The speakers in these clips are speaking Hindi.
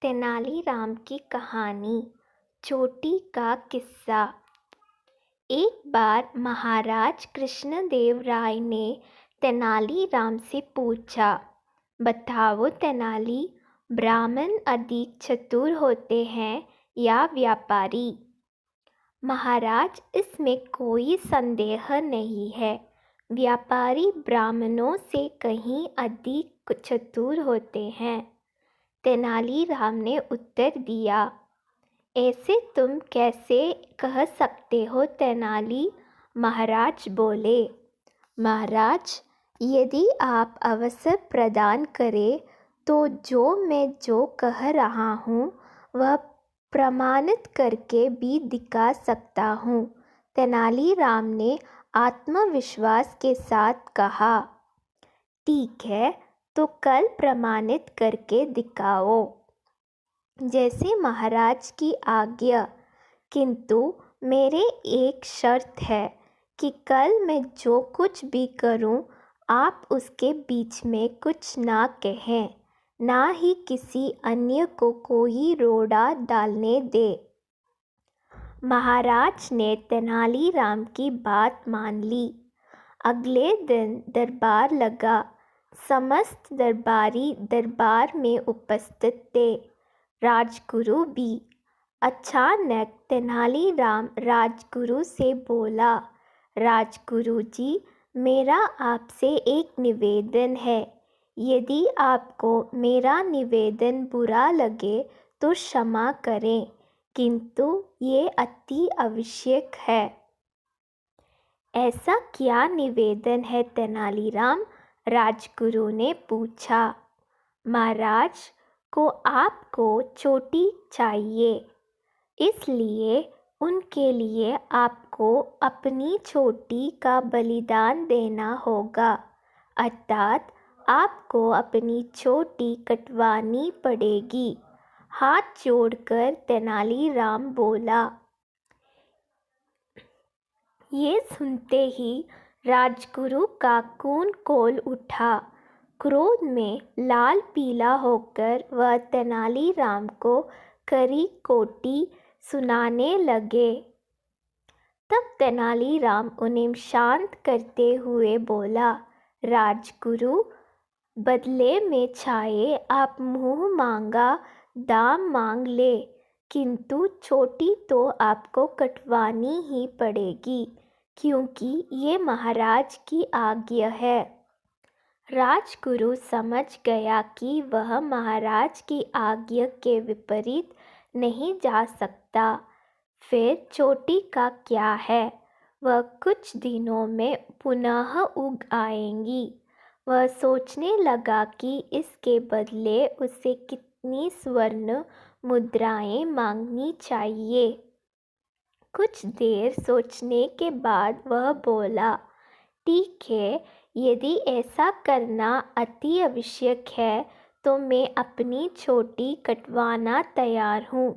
तेनालीराम की कहानी। चोटी का किस्सा। एक बार महाराज कृष्णदेव राय ने तेनालीराम से पूछा, बताओ तेनाली, ब्राह्मण अधिक चतुर होते हैं या व्यापारी? महाराज, इसमें कोई संदेह नहीं है, व्यापारी ब्राह्मणों से कहीं अधिक चतुर होते हैं। तेनालीराम ने उत्तर दिया। ऐसे तुम कैसे कह सकते हो तेनाली? महाराज बोले। महाराज, यदि आप अवसर प्रदान करें तो मैं कह रहा हूँ वह प्रमाणित करके भी दिखा सकता हूँ। तेनालीराम ने आत्मविश्वास के साथ कहा। ठीक है, तो कल प्रमाणित करके दिखाओ। जैसे महाराज की आज्ञा, किंतु मेरे एक शर्त है कि कल मैं जो कुछ भी करूं, आप उसके बीच में कुछ ना कहें, ना ही किसी अन्य को कोई रोड़ा डालने दे। महाराज ने तेनालीराम की बात मान ली। अगले दिन दरबार लगा। समस्त दरबारी दरबार में उपस्थित थे, राजगुरु भी। अचानक तेनालीराम राजगुरु से बोला, राजगुरु जी, मेरा आपसे एक निवेदन है। यदि आपको मेरा निवेदन बुरा लगे तो क्षमा करें, किंतु ये अति आवश्यक है। ऐसा क्या निवेदन है तेनालीराम? राजगुरु ने पूछा। महाराज को आपको चोटी चाहिए, इसलिए उनके लिए आपको अपनी चोटी का बलिदान देना होगा, अर्थात आपको अपनी चोटी कटवानी पड़ेगी। हाथ जोड़कर तेनालीराम बोला। ये सुनते ही राजगुरु का खून खौल उठा। क्रोध में लाल पीला होकर वह तेनालीराम को कड़ी कोटी सुनाने लगे। तब तेनालीराम उन्हें शांत करते हुए बोला, राजगुरु, बदले में चाहे आप मुंह मांगा दाम मांग ले, किंतु चोटी तो आपको कटवानी ही पड़ेगी, क्योंकि ये महाराज की आज्ञा है। राजगुरु समझ गया कि वह महाराज की आज्ञा के विपरीत नहीं जा सकता। फिर चोटी का क्या है, वह कुछ दिनों में पुनः उग आएंगी। वह सोचने लगा कि इसके बदले उसे कितनी स्वर्ण मुद्राएं मांगनी चाहिए। कुछ देर सोचने के बाद वह बोला, ठीक है, यदि ऐसा करना अति आवश्यक है तो मैं अपनी चोटी कटवाना तैयार हूँ,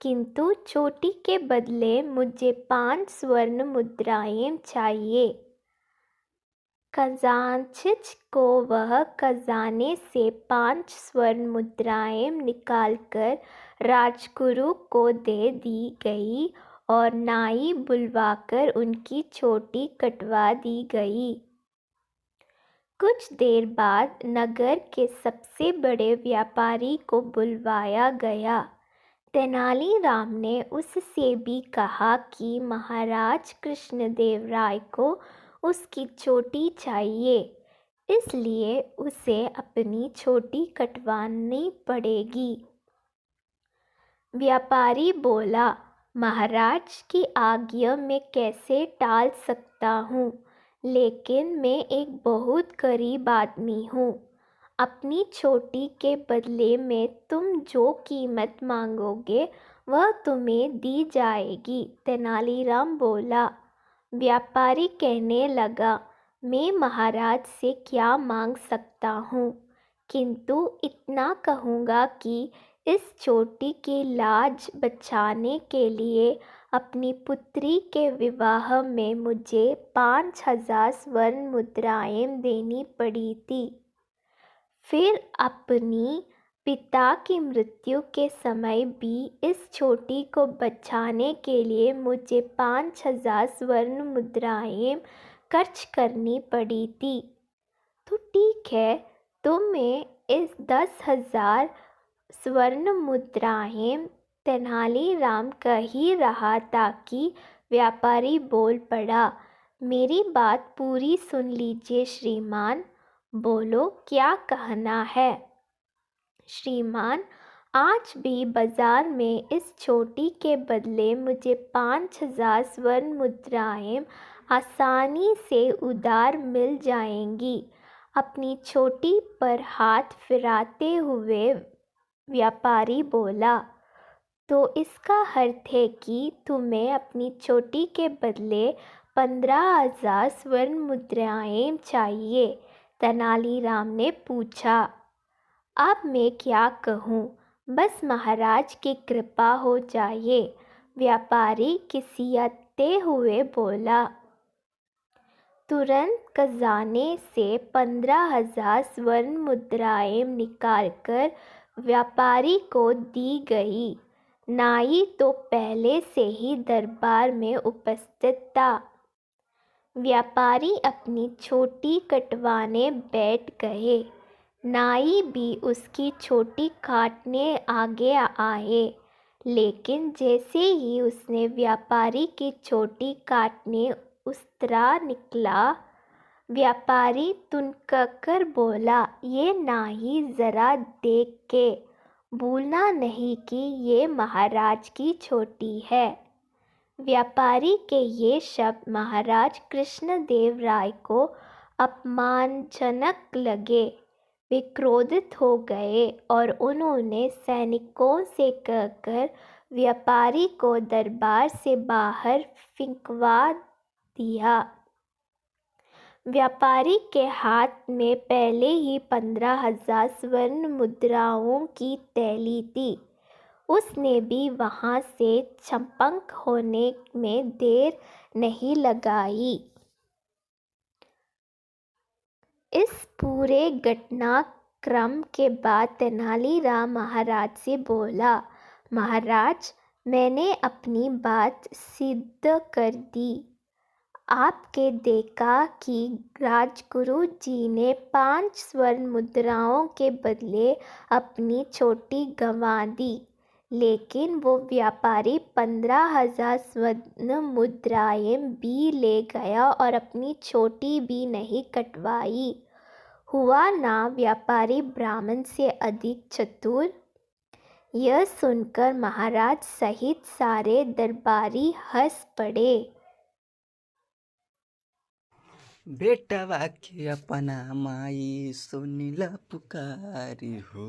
किंतु चोटी के बदले मुझे 5 स्वर्ण मुद्राएं चाहिए। खजांचिच को वह खजाने से 5 स्वर्ण मुद्राएं निकालकर राजगुरु को दे दी गई और नाई बुलवाकर उनकी चोटी कटवा दी गई। कुछ देर बाद नगर के सबसे बड़े व्यापारी को बुलवाया गया। तेनालीराम ने उससे भी कहा कि महाराज कृष्णदेव राय को उसकी चोटी चाहिए, इसलिए उसे अपनी चोटी कटवानी पड़ेगी। व्यापारी बोला, महाराज की आज्ञा मैं कैसे टाल सकता हूँ, लेकिन मैं एक बहुत गरीब आदमी हूँ। अपनी चोटी के बदले में तुम जो कीमत मांगोगे वह तुम्हें दी जाएगी। तेनालीराम बोला। व्यापारी कहने लगा, मैं महाराज से क्या मांग सकता हूँ, किंतु इतना कहूँगा कि इस चोटी की लाज बचाने के लिए अपनी पुत्री के विवाह में मुझे 5000 स्वर्ण मुद्राएं देनी पड़ी थी। फिर अपनी पिता की मृत्यु के समय भी इस छोटी को बचाने के लिए मुझे 5,000 स्वर्ण मुद्राएं खर्च करनी पड़ी थी। तो ठीक है, तुम्हें इस 10,000 स्वर्ण मुद्राएं। तेनालीराम कह ही रहा था कि व्यापारी बोल पड़ा, मेरी बात पूरी सुन लीजिए श्रीमान। बोलो, क्या कहना है? श्रीमान, आज भी बाजार में इस छोटी के बदले मुझे 5,000 स्वर्ण मुद्राएं आसानी से उधार मिल जाएंगी। अपनी छोटी पर हाथ फिराते हुए व्यापारी बोला, तो इसका अर्थ है कि तुम्हें अपनी छोटी के बदले 15,000 स्वर्ण मुद्राएं चाहिए? तेनालीराम ने पूछा। अब मैं क्या कहूँ, बस महाराज की कृपा हो जाए, व्यापारी खिसियाते हुए बोला। तुरंत खजाने से 15,000 स्वर्ण मुद्राएं निकालकर व्यापारी को दी गई। नाई तो पहले से ही दरबार में उपस्थित था। व्यापारी अपनी छोटी कटवाने बैठ गए। नाई भी उसकी छोटी काटने आगे आए, लेकिन जैसे ही उसने व्यापारी की छोटी काटने उस्तरा निकला, व्यापारी तुनकर बोला, ये नाई ज़रा देख के, भूलना नहीं कि ये महाराज की छोटी है। व्यापारी के ये शब्द महाराज कृष्णदेव राय को अपमानजनक लगे। वे क्रोधित हो गए और उन्होंने सैनिकों से कहकर व्यापारी को दरबार से बाहर फिंकवा दिया। व्यापारी के हाथ में पहले ही 15,000 स्वर्ण मुद्राओं की थैली थी। उसने भी वहां से छपंक होने में देर नहीं लगाई। इस पूरे घटनाक्रम के बाद तेनालीराम महाराज से बोला, महाराज, मैंने अपनी बात सिद्ध कर दी। आपके देखा कि राजगुरु जी ने 5 स्वर्ण मुद्राओं के बदले अपनी छोटी गंवा दी, लेकिन वो व्यापारी 15,000 स्वर्ण मुद्राएं भी ले गया और अपनी छोटी भी नहीं कटवाई। हुआ ना व्यापारी ब्राह्मण से अधिक चतुर? यह सुनकर महाराज सहित सारे दरबारी हंस पड़े। बेटवा के अपना माई सुनिला पुकारी हो।